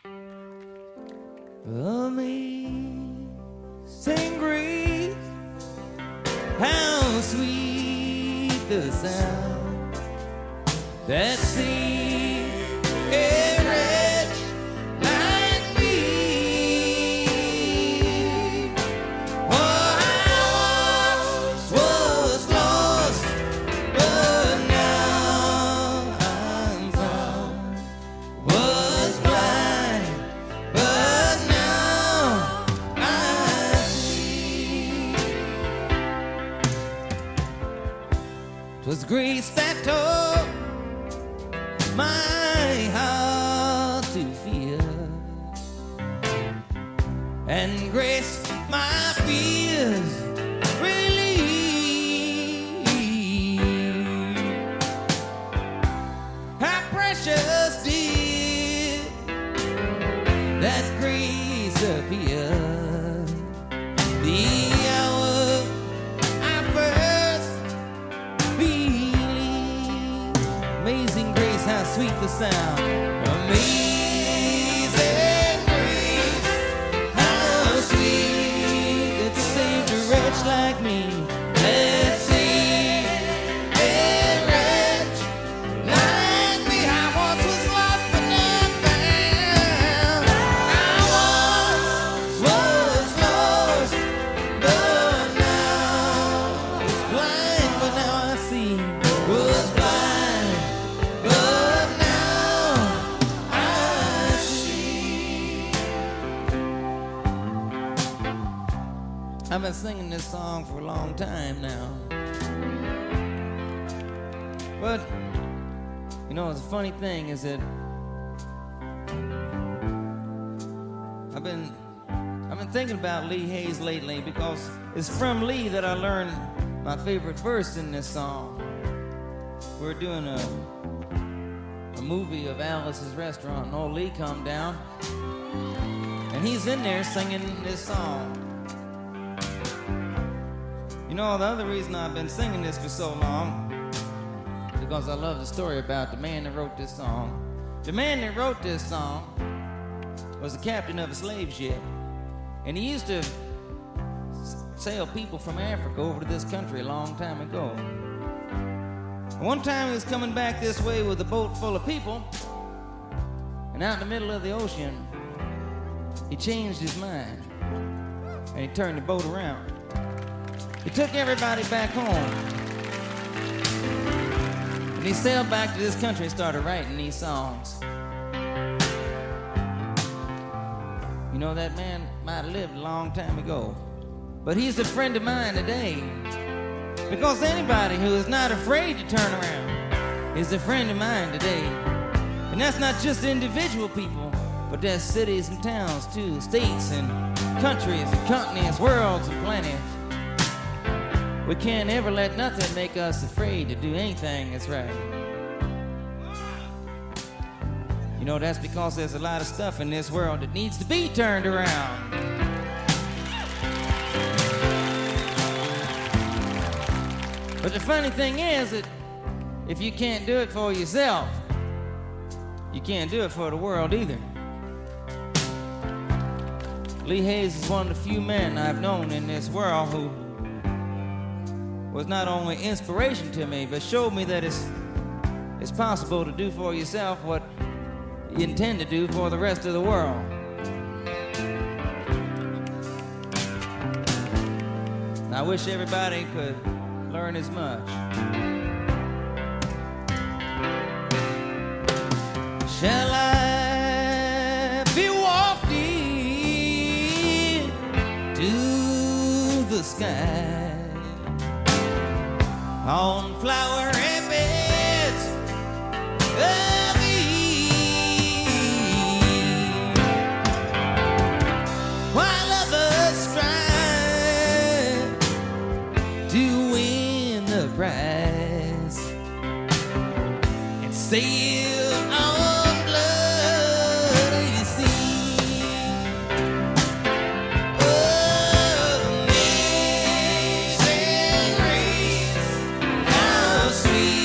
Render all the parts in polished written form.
Amazing grace, how sweet the sound that saved a wretch like me. Oh, I was lost, but now I'm found. Was blind, but now I see. 'Twas grace that taught my heart to fear, and grace my fears relieved. How precious did that grace appear the hour I first believed. Amazing grace, how sweet the sound. Amazing grace, how sweet that saved a wretch like me. That saved a wretch like me. I once was lost, but now I'm found. I once was lost, but now was blind, but now I see. Was blind, but now I see. I've been singing this song for a long time now. But, you know, the funny thing is that I've been thinking about Lee Hayes lately, because it's from Lee that I learned my favorite verse in this song. We're doing a movie of Alice's Restaurant, and old Lee come down, and he's in there singing this song. You know, the other reason I've been singing this for so long is because I love the story about the man that wrote this song. The man that wrote this song was the captain of a slave ship, and he used to sail people from Africa over to this country a long time ago. One time he was coming back this way with a boat full of people, and out in the middle of the ocean, he changed his mind, and he turned the boat around. He took everybody back home, and he sailed back to this country and started writing these songs. You know, that man might have lived a long time ago, but he's a friend of mine today, because anybody who is not afraid to turn around is a friend of mine today. And that's not just individual people, but that's cities and towns too, states and countries and continents, worlds and planets. We can't ever let nothing make us afraid to do anything that's right. You know, that's because there's a lot of stuff in this world that needs to be turned around. But the funny thing is that if you can't do it for yourself, you can't do it for the world either. Lee Hayes is one of the few men I've known in this world who was not only inspiration to me, but showed me that it's possible to do for yourself what you intend to do for the rest of the world. And I wish everybody could learn as much. Shall I be wafted to the sky on flowery beds of Eve, while others strive to win the prize and sail on bloody sea. Amazing grace, how sweet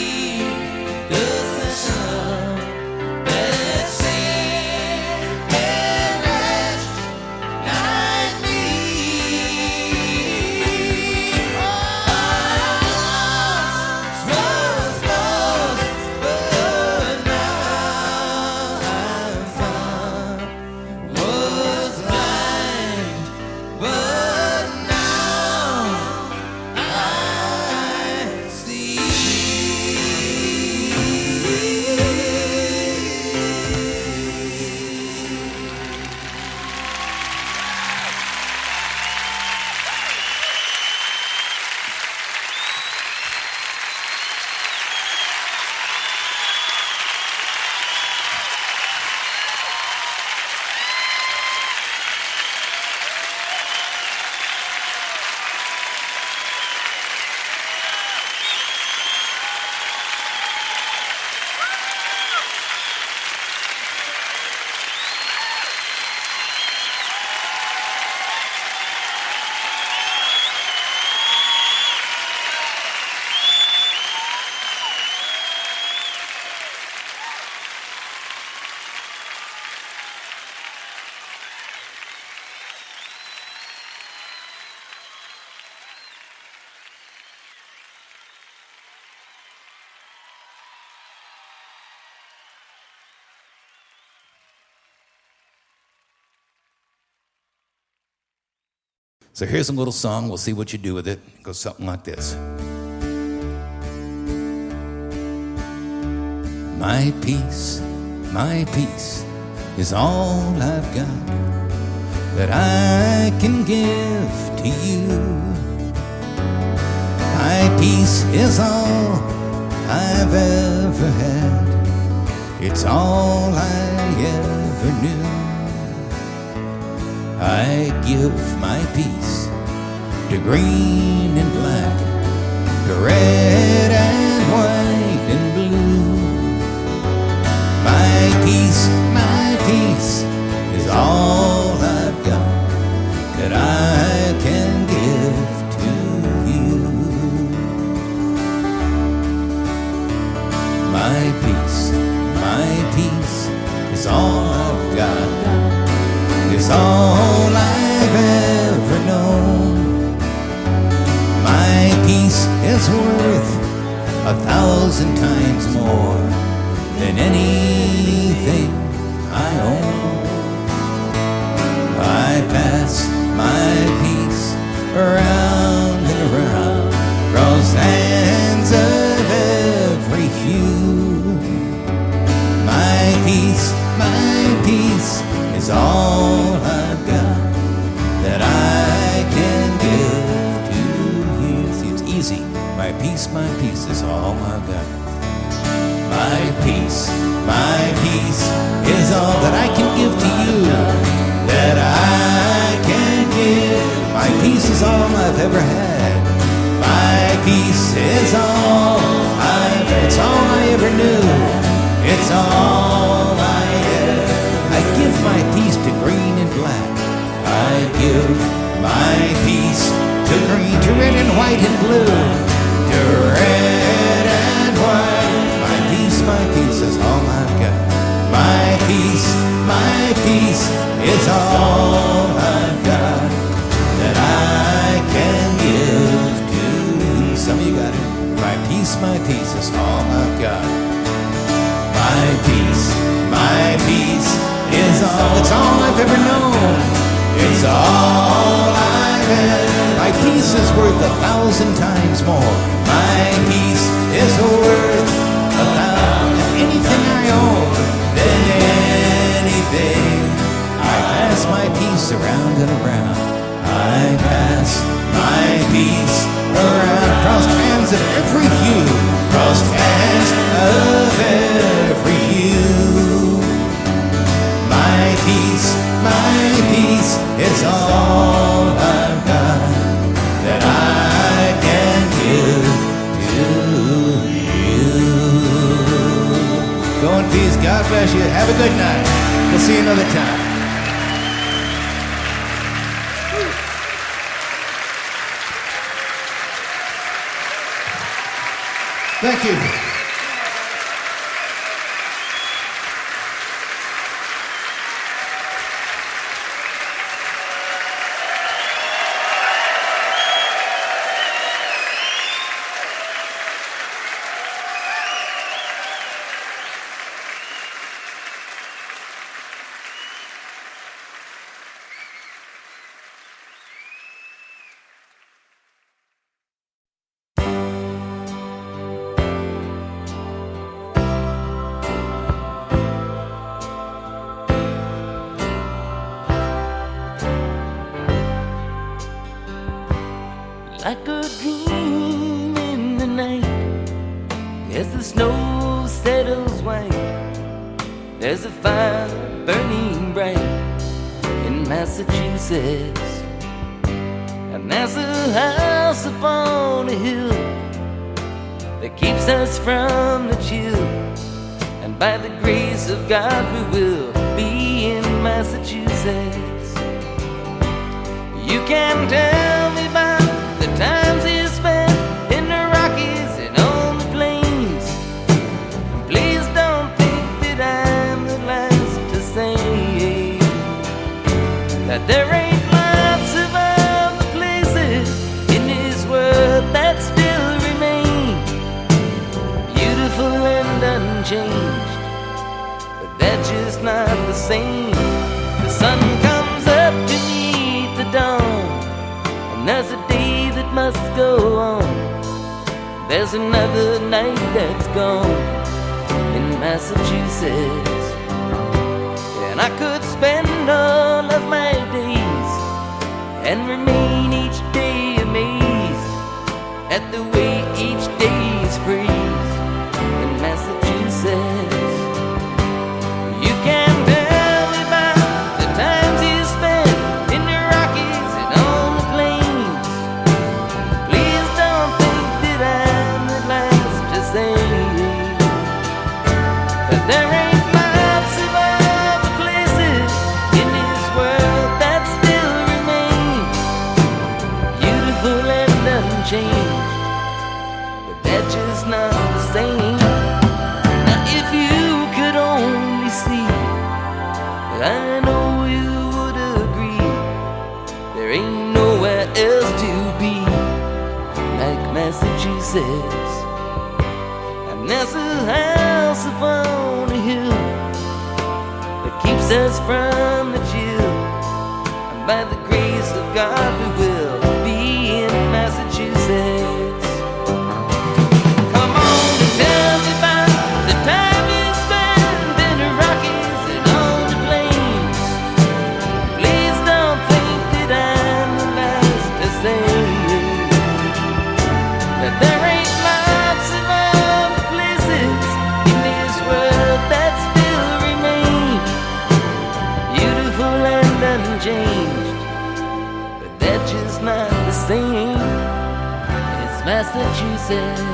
So here's a little song. We'll see what you do with it. It goes something like this. My peace is all I've got that I can give to you. My peace is all I've ever had. It's all I ever knew. I give my peace to green and black, to red and white and blue. My peace is all I've got that I can give to you. My peace is all I've got, is all I've ever known. My peace is worth 1,000 times more than anything I own. I pass my peace around and around, across hands of every hue. My peace is all I've got that I can give to you. See, it's easy. My peace is all I've got. My peace is all that I can give to you, that I can give. My peace is all I've ever had. My peace is all it's all I ever knew. It's all I give my peace to green and black. I give my peace to green, to red and white and blue, to red and white. My peace is all I've got. My peace is all I've got that I can give to you. Some of you got it. My peace is all I've got. My peace is all, it's all I've ever known. It's all I've had. My peace is worth 1,000 times more. My peace is worth anything I own, than anything. I pass my peace around and around. I pass my peace around, crossed hands of every hue, crossed hands of every hue. My peace is all I've got that I can give to you. Go in peace. God bless you. Have a good night. We'll see you another time. Thank you. Like a dream in the night, as the snow settles white, there's a fire burning bright in Massachusetts. And there's a house upon a hill that keeps us from the chill. And by the grace of God we will be in Massachusetts. You can tell me about the times you spent in the Rockies and on the plains. Please don't think that I'm the last to say that there ain't lots of other places in this world that still remain beautiful and unchanged, but they're just not the same. The sun comes up to meet the dawn there's another night that's gone in Massachusetts, and I could spend all of my days and remain each day amazed at the way each day is free in Massachusetts. You can tell me about the times you spent in the Rockies and on the plains. Please don't think that I'm the last to say that there ain't lots of other places in this world that still remain beautiful and unchanged, but they're just not the same. Now if you could only see, I know you would agree, there ain't nowhere else to be like Massachusetts. And there's a house upon a hill that keeps us from the chill, and by the grace of God we will be in Massachusetts. Come on and tell me about the time you spent in the Rockies and on the plains. Please don't think that I'm the last to say that there ain't lots of other places in this world that still remain beautiful and unchanged, but they're just not the same. It's Massachusetts.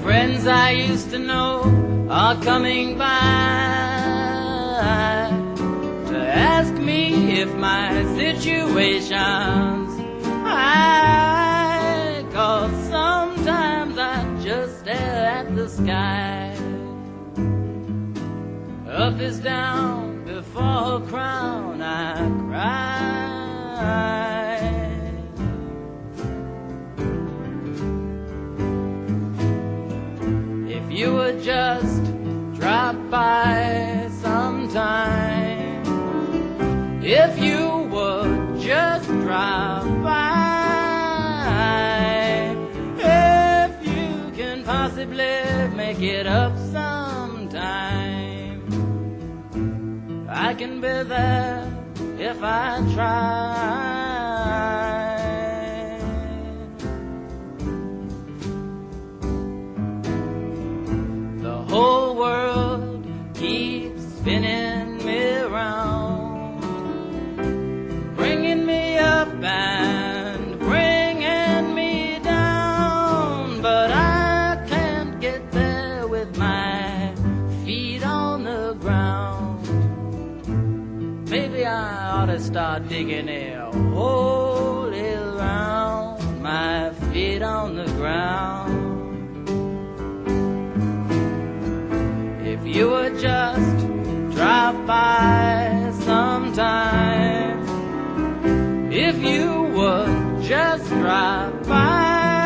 Friends I used to know are coming by to ask me if my situation's high, 'cause sometimes I just stare at the sky. Up is down, before a crown I cry. If you would just drop by sometime, if you would just drop by, if you can possibly make it up sometime, I can be there if I try. The whole world keeps spinning me round, bringing me up and bringing me down, but I can't get there with my feet on the ground. Maybe I ought to start digging a hole around my feet on the ground. If you would just drop by sometime, if you would just drop by,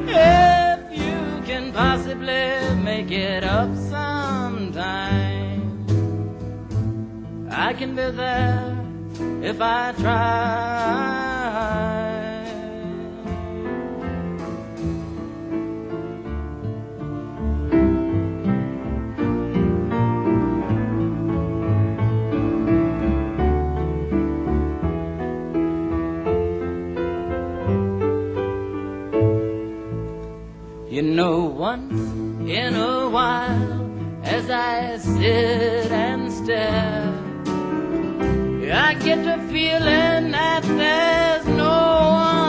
if you can possibly make it up sometime, I can be there if I try. You know, once in a while, as I sit and stare, I get the feeling that there's no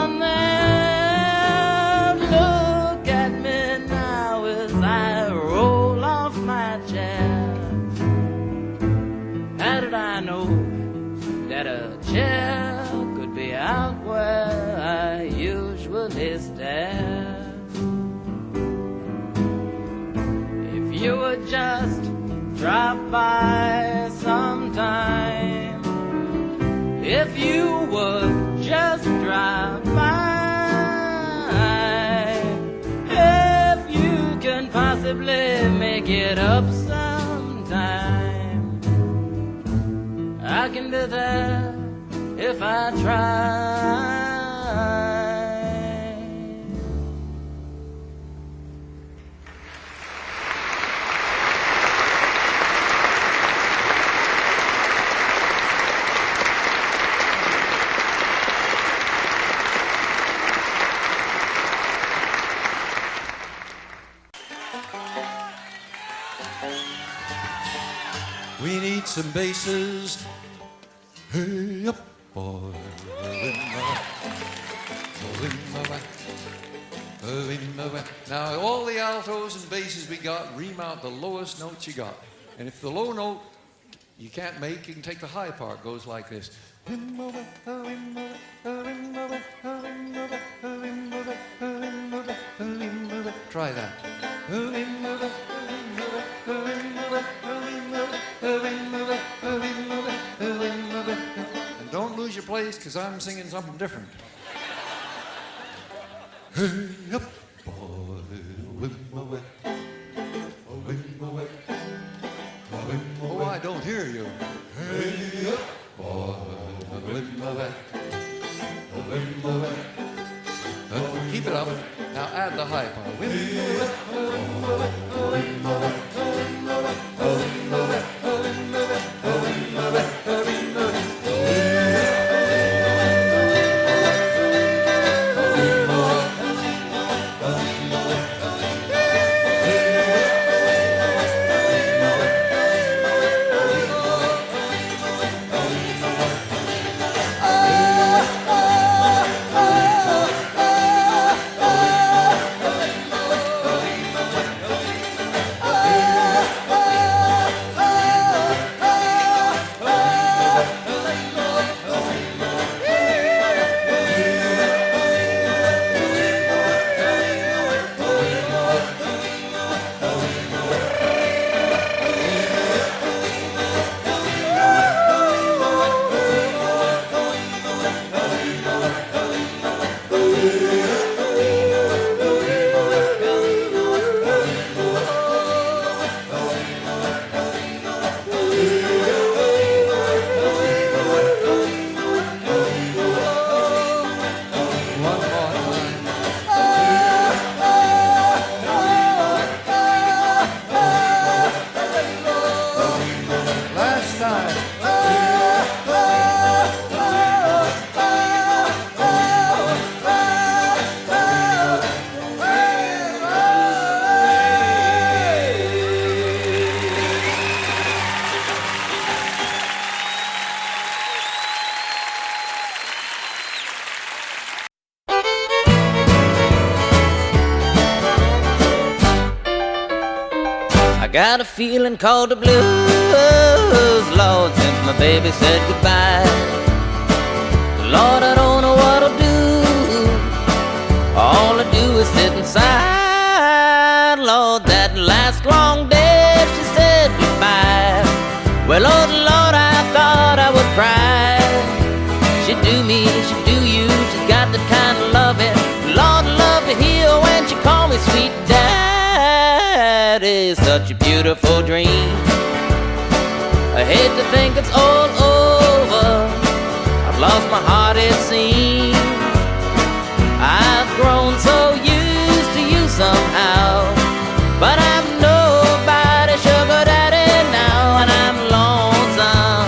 one there. Look at me now as I roll off my drop by sometime. If you would just drop by, if you can possibly make it up sometime, I can be there if I try. We need some basses. Hey up, boy. Now, all the altos and basses we got, ream out the lowest notes you got. And if the low note you can't make, you can take the high part. It goes like this. Try that. And don't lose your place, because I'm singing something different. Hey up, boy, Wimoweh, Wimoweh, oh, I don't hear you. Hey up, boy, Wimoweh, Wimoweh. Keep it up. Now add the high part. Wimoweh, Wimoweh, Wimoweh, Wimoweh, Wimoweh, Wimoweh, Wimoweh, Wimoweh. Got a feeling called the blues, Lord, since my baby said goodbye. Lord, I don't know what I'll do. All I do is sit inside. Lord, that last long day she said goodbye. Well, oh Lord, I thought I would cry. She do me, she do you. She's got the kind of loving Lord love to hear when she call me sweet daddy. Such a beautiful dream. I hate to think it's all over. I've lost my heart, it seems. I've grown so used to you somehow, but I'm nobody sugar daddy now, and I'm lonesome.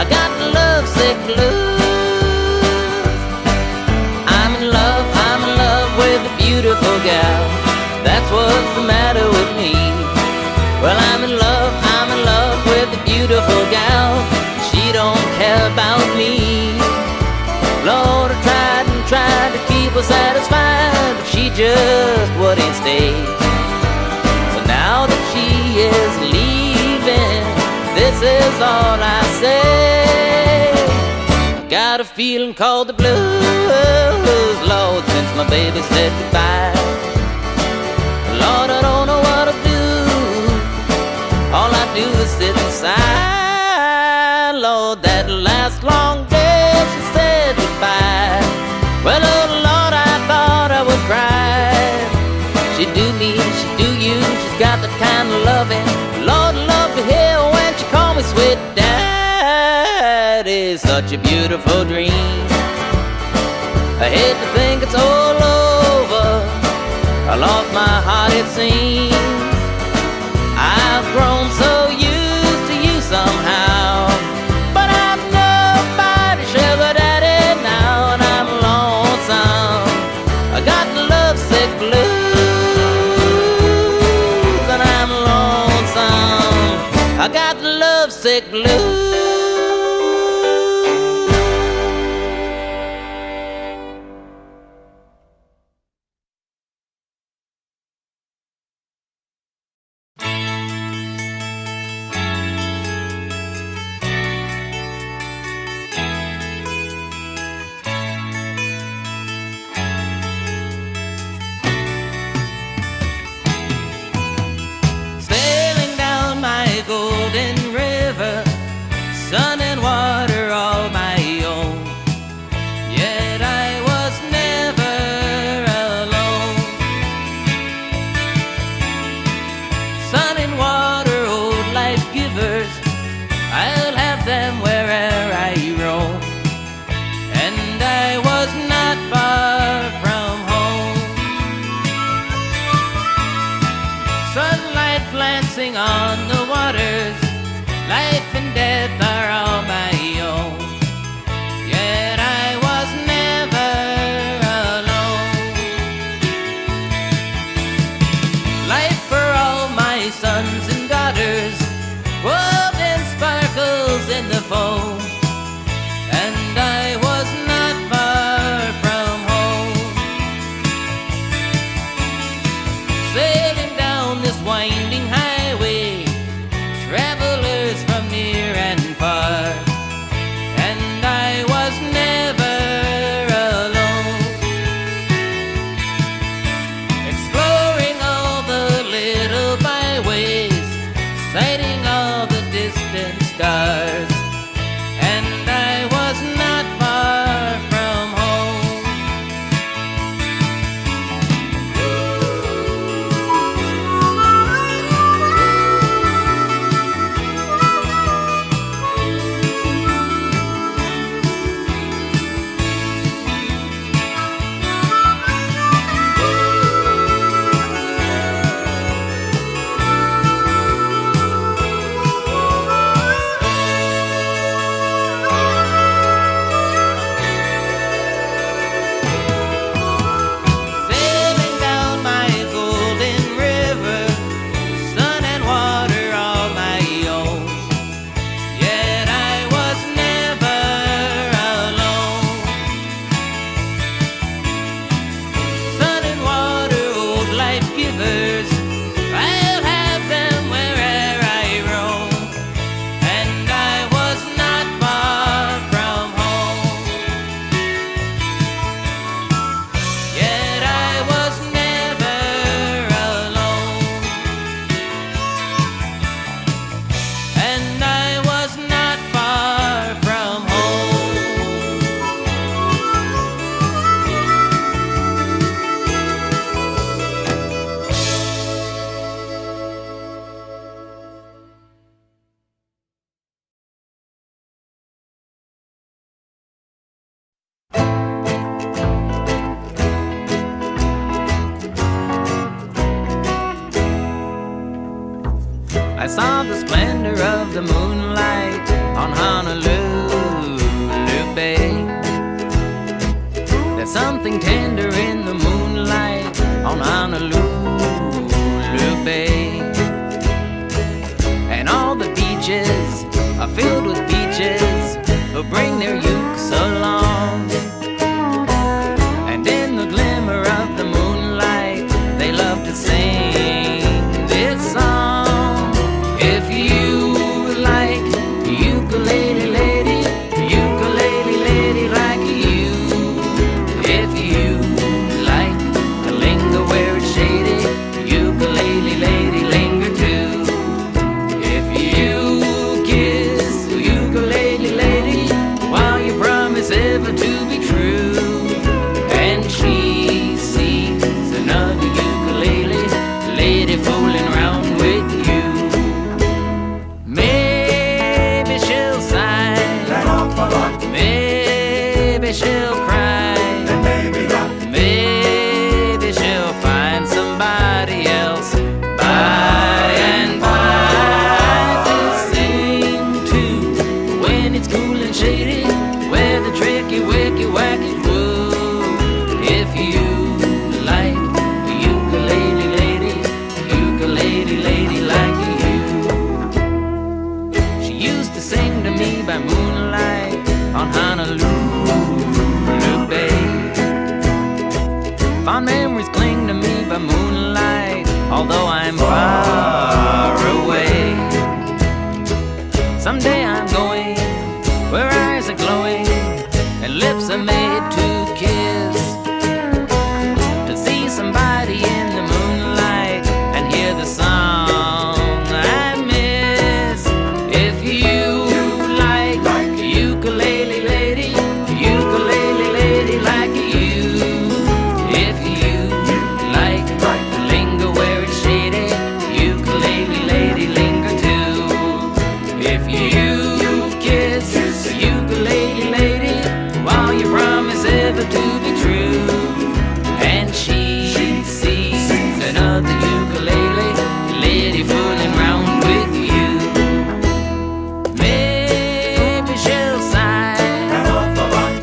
I got the lovesick blues. I'm in love with a beautiful gal. That's what's the matter with me. Well, I'm in love with a beautiful gal. She don't care about me. Lord, I tried to keep her satisfied, but she just wouldn't stay. So now that she is leaving, this is all I say. I got a feeling called the blues, Lord, since my baby said goodbye. Lord, I don't know what to do. All I do is sit and sigh. Lord, that last long day she said goodbye. Well, oh Lord, I thought I would cry. She do me, she do you, she's got that kind of loving. Lord, love to hear when she call me sweet daddy. Such a beautiful dream. I hate to think it's all over. I lost my heart, it seems. I've grown so used to you somehow, but I'm nobody's sugar daddy now, and I'm lonesome. I got the lovesick blues, and I'm lonesome. I got the lovesick blues. Sun and water all my own, yet I was never alone. Sun and water, old life givers, I'll have them where'er I roam. And I was not far from home. Sunlight glancing on the waters, life and death are all my own, yet I was never alone. Life for all my sons and daughters, golden sparkles in the foam, and I was not far from home. Sailing down this winding highway, travelers from near and far, and I was never alone. Exploring all the little byways, sighting all the distant stars, and I was not far from home. Sailing down my golden river, sun and water all my own, yet I was never alone. Sun and water, old life givers, I'll have them where'er I roam, and I was not far from home, yet I was never alone, and I was not far from home. I saw the splendor of the moonlight on Honolulu Bay. There's something tender in the moonlight on Honolulu Bay. And all the beaches are filled with beaches who bring their ukes along. And in the glimmer of the moonlight, they love to sing this song. If you like ukulele lady, ukulele lady like you. If you like to linger where it's shady, ukulele lady linger too. If you she'll cry, and maybe she'll find somebody else by and by to sing to when it's cool and shady, where the tricky, wicky, wacky woo. If you like the ukulele lady like you. She used to sing to me by moonlight on Honolulu Bay. Fond memories cling to me by moonlight, although I'm far away. Someday I'm going where eyes are glowing and lips are made to kiss, to see somebody in the moonlight and hear the song I miss. If you like ukulele lady like you. If you like to linger where it's shady, ukulele lady linger too. If you kiss the ukulele lady while you promise ever to be true, and she sees another ukulele lady fooling round with you, maybe she'll sigh,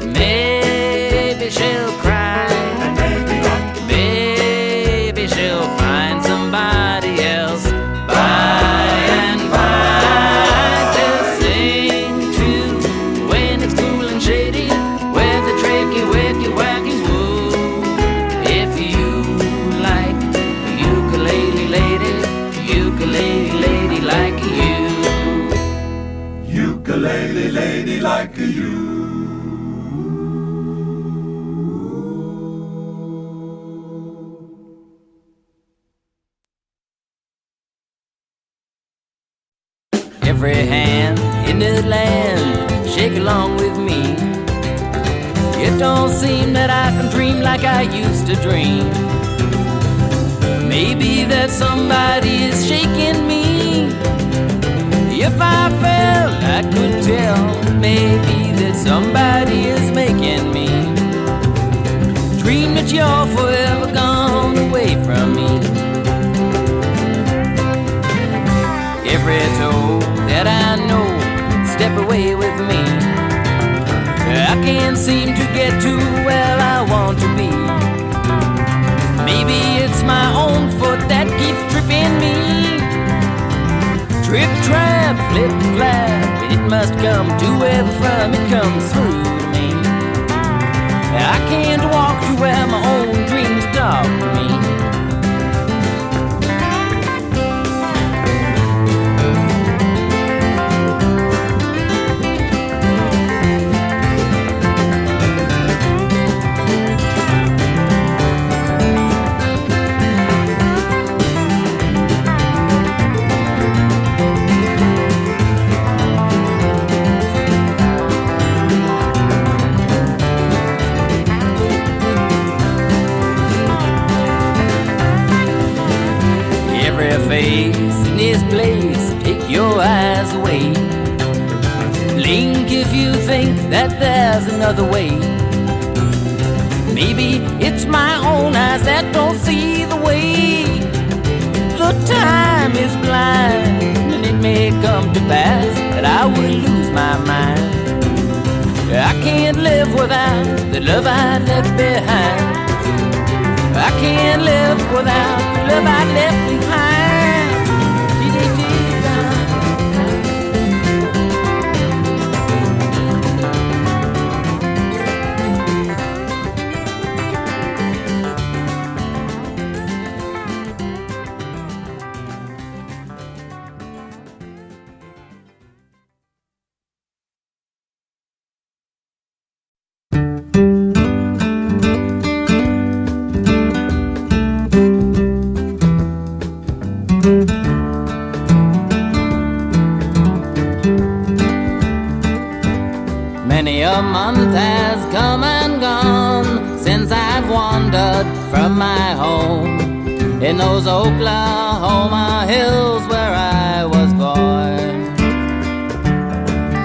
maybe she'll cry, maybe she'll find somebody else by and by to sing to when it's cool and shady, where the tricky, wicky, wacky woo. If you like the ukulele lady like you. Ukulele lady like you. Every hand in the land, shake along with me. It don't seem that I can dream like I used to dream. Maybe that somebody is shaking me. If I fell, I could tell. Maybe that somebody is making me dream that you're forever gone away from me. Every toe that I know, step away with me. I can't seem to get to where I want to be. Maybe it's my own foot that keeps tripping me. Trip, trap, flip, flap, it must come to where from it comes through me. I can't walk to where my own dreams talk to me. Face in this place, take your eyes away. Blink if you think that there's another way. Maybe it's my own eyes that don't see the way. The time is blind, and it may come to pass that I will lose my mind. I can't live without the love I left behind. I can't live without the love I left behind. Many a month has come and gone since I've wandered from my home in those Oklahoma hills where I was born.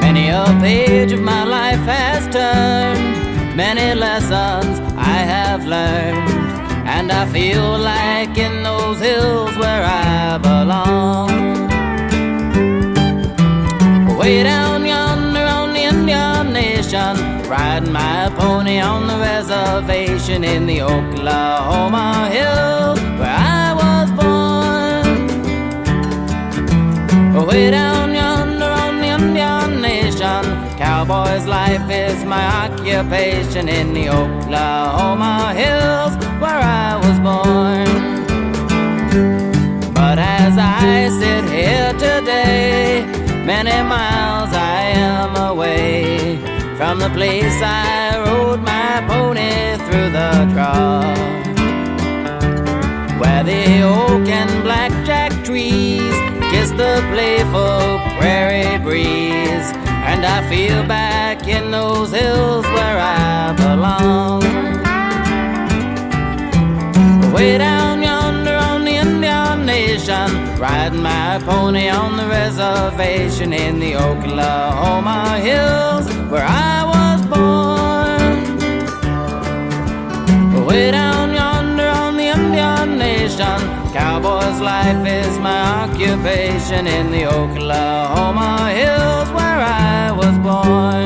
Many a page of my life has turned, many lessons I have learned, and I feel like in those hills where I belong. Way down yonder on the Indian Nation, riding my pony on the reservation in the Oklahoma hills where I was born. Way down yonder on the Indian Nation, cowboy's life is my occupation in the Oklahoma hills where I was born. But as I sit here today, many miles I am away from the place I rode my pony through the trough, where the oak and blackjack trees kiss the playful prairie breeze, and I feel back in those hills where I belong. Way down yonder on the Indian Nation, riding my pony on the reservation in the Oklahoma hills where I was born. Way down yonder on the Indian Nation, cowboy's life is my occupation in the Oklahoma hills where I was born.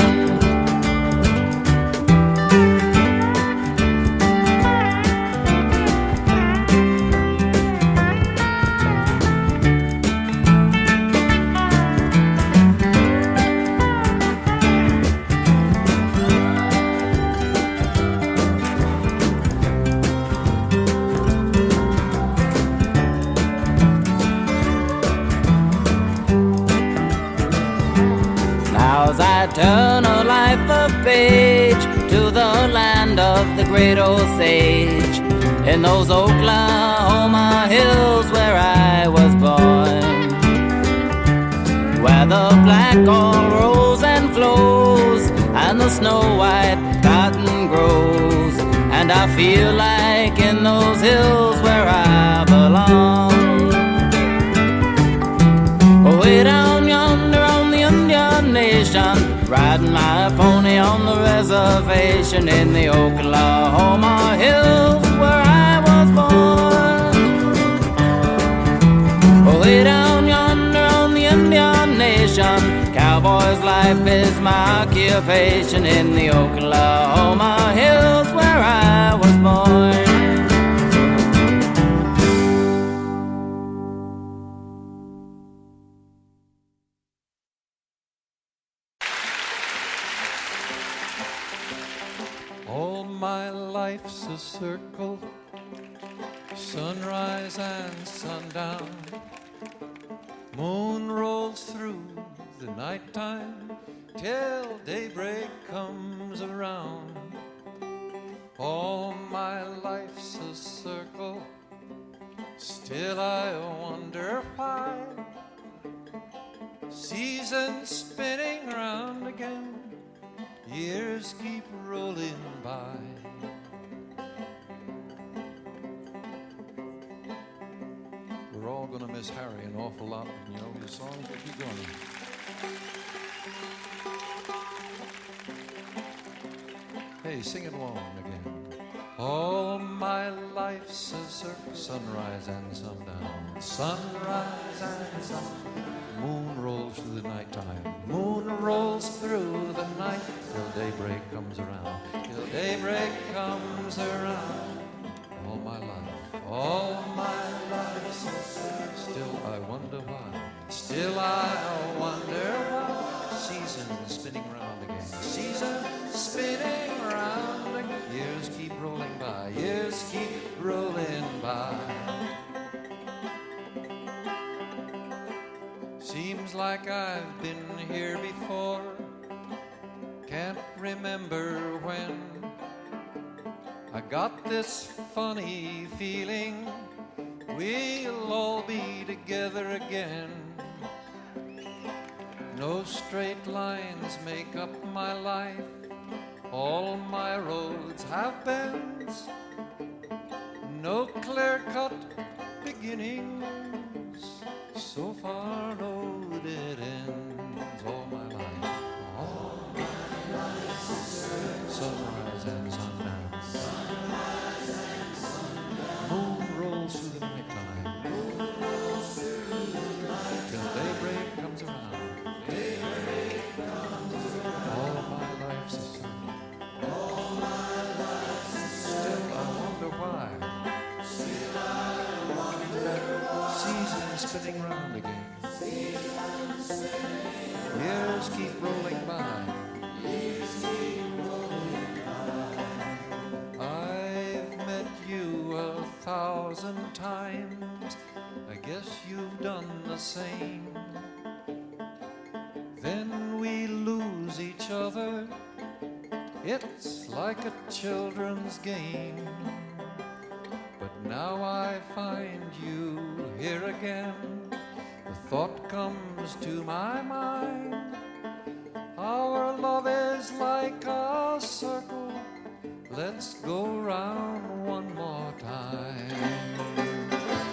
I turn a life of page to the land of the great Osage, in those Oklahoma hills where I was born, where the black oil rolls and flows and the snow white cotton grows, and I feel like in those hills where I belong. Way down yonder on the Indian Nation, riding my pony on the reservation in the Oklahoma hills where I was born. Way down yonder on the Indian Nation, cowboy's life is my occupation in the Oklahoma hills where I was born. My life's a circle, sunrise and sundown. Moon rolls through the nighttime till daybreak comes around. All my life's a circle, still I wonder why. Seasons spinning round again, years keep rolling by. We're all going to miss Harry an awful lot, you know, his songs will keep going. Hey, sing it along again. All my life's a circle, sunrise and sundown, sunrise and sundown. Moon rolls through the nighttime, moon rolls through the night till daybreak comes around, till daybreak comes around. All my life, still I wonder why, still I wonder why. Seasons spinning round again, seasons spinning round again. Years keep rolling by, years keep rolling by. Seems like I've been here before, can't remember when. I got this funny feeling we'll all be together again. No straight lines make up my life, all my roads have bends. No clear-cut beginnings, so far no dead ends. All my life, sunrise spinning round again. Years keep rolling by. I've met you 1,000 times. I guess you've done the same. Then we lose each other. It's like a children's game. But now I find you here again. The thought comes to my mind. Our love is like a circle. Let's go round one more time.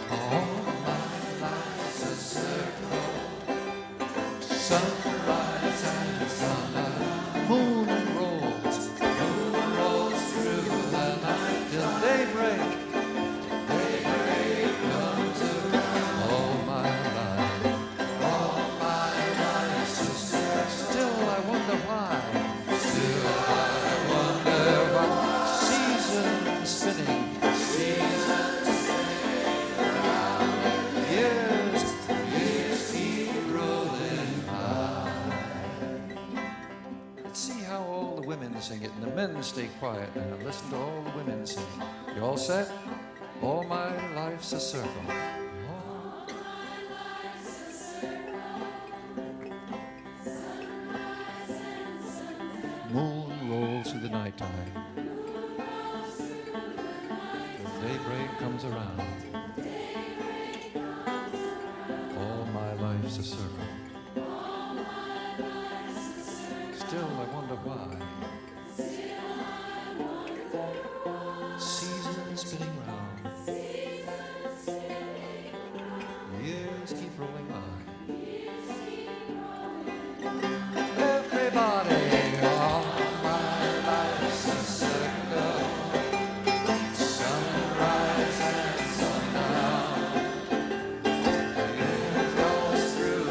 All my life's a circle. Sunrise and sunlight. Moon rolls through the night till daybreak. Daybreak comes around. All my life's a circle. Still I wonder why. Still I wonder why. Seasons spinning. Seasons spinning around. Years keep rolling by. Let's see how all the women sing it, and the men stay quiet now. Listen to all the women sing. You all set? All my life's a circle. Moon rolls through the nighttime. Daybreak comes around. All my life's a circle. Still I wonder why. Seasons spinning round. Years keep rolling by. Everybody, all my life's a circle. Sunrise and sundown. Years goes through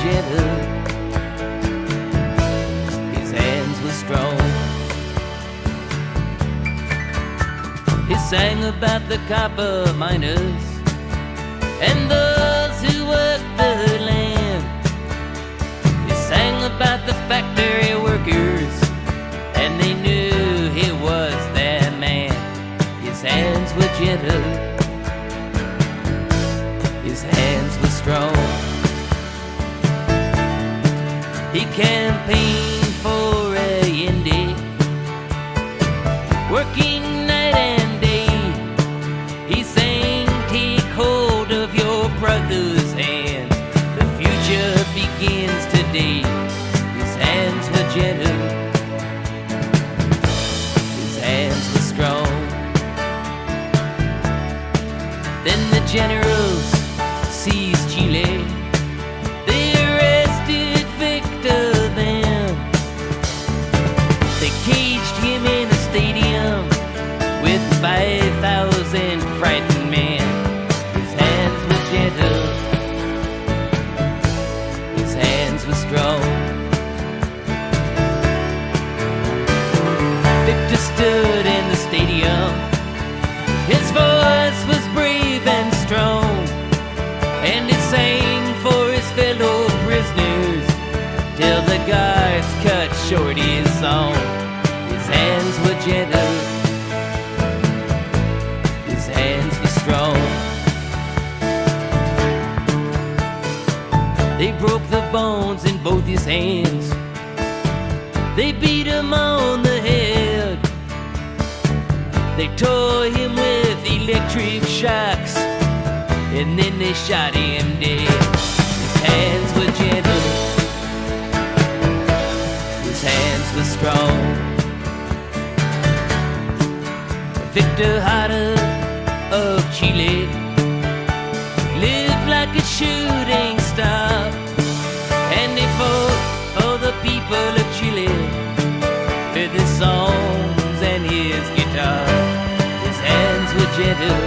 gentle, his hands were strong. He sang about the copper miners and those who worked the land. He sang about the factory workers, and they knew he was their man. His hands were gentle, his hands were strong. He campaigned for Allende, working night and day. He sang, take hold of your brother's hand, the future begins today. His hands were gentle, his hands were strong. Then the generals seized Chile. They arrested Victor then. They caged him in a stadium with 5,000 frightened men. His hands were gentle, his hands were strong. Victor stood in the stadium. His voice was brave and strong, and he sang for his fellow prisoners till the guards cut short his song. His hands were gentle, his hands were strong. They broke the bones in both his hands. They beat him on the head. They tore him with electric shocks, and then they shot him dead. His hands were gentle, his hands were strong. Victor Jara of Chile lived like a shooting star, and he fought for the people of Chile with his songs and his guitar. His hands were gentle,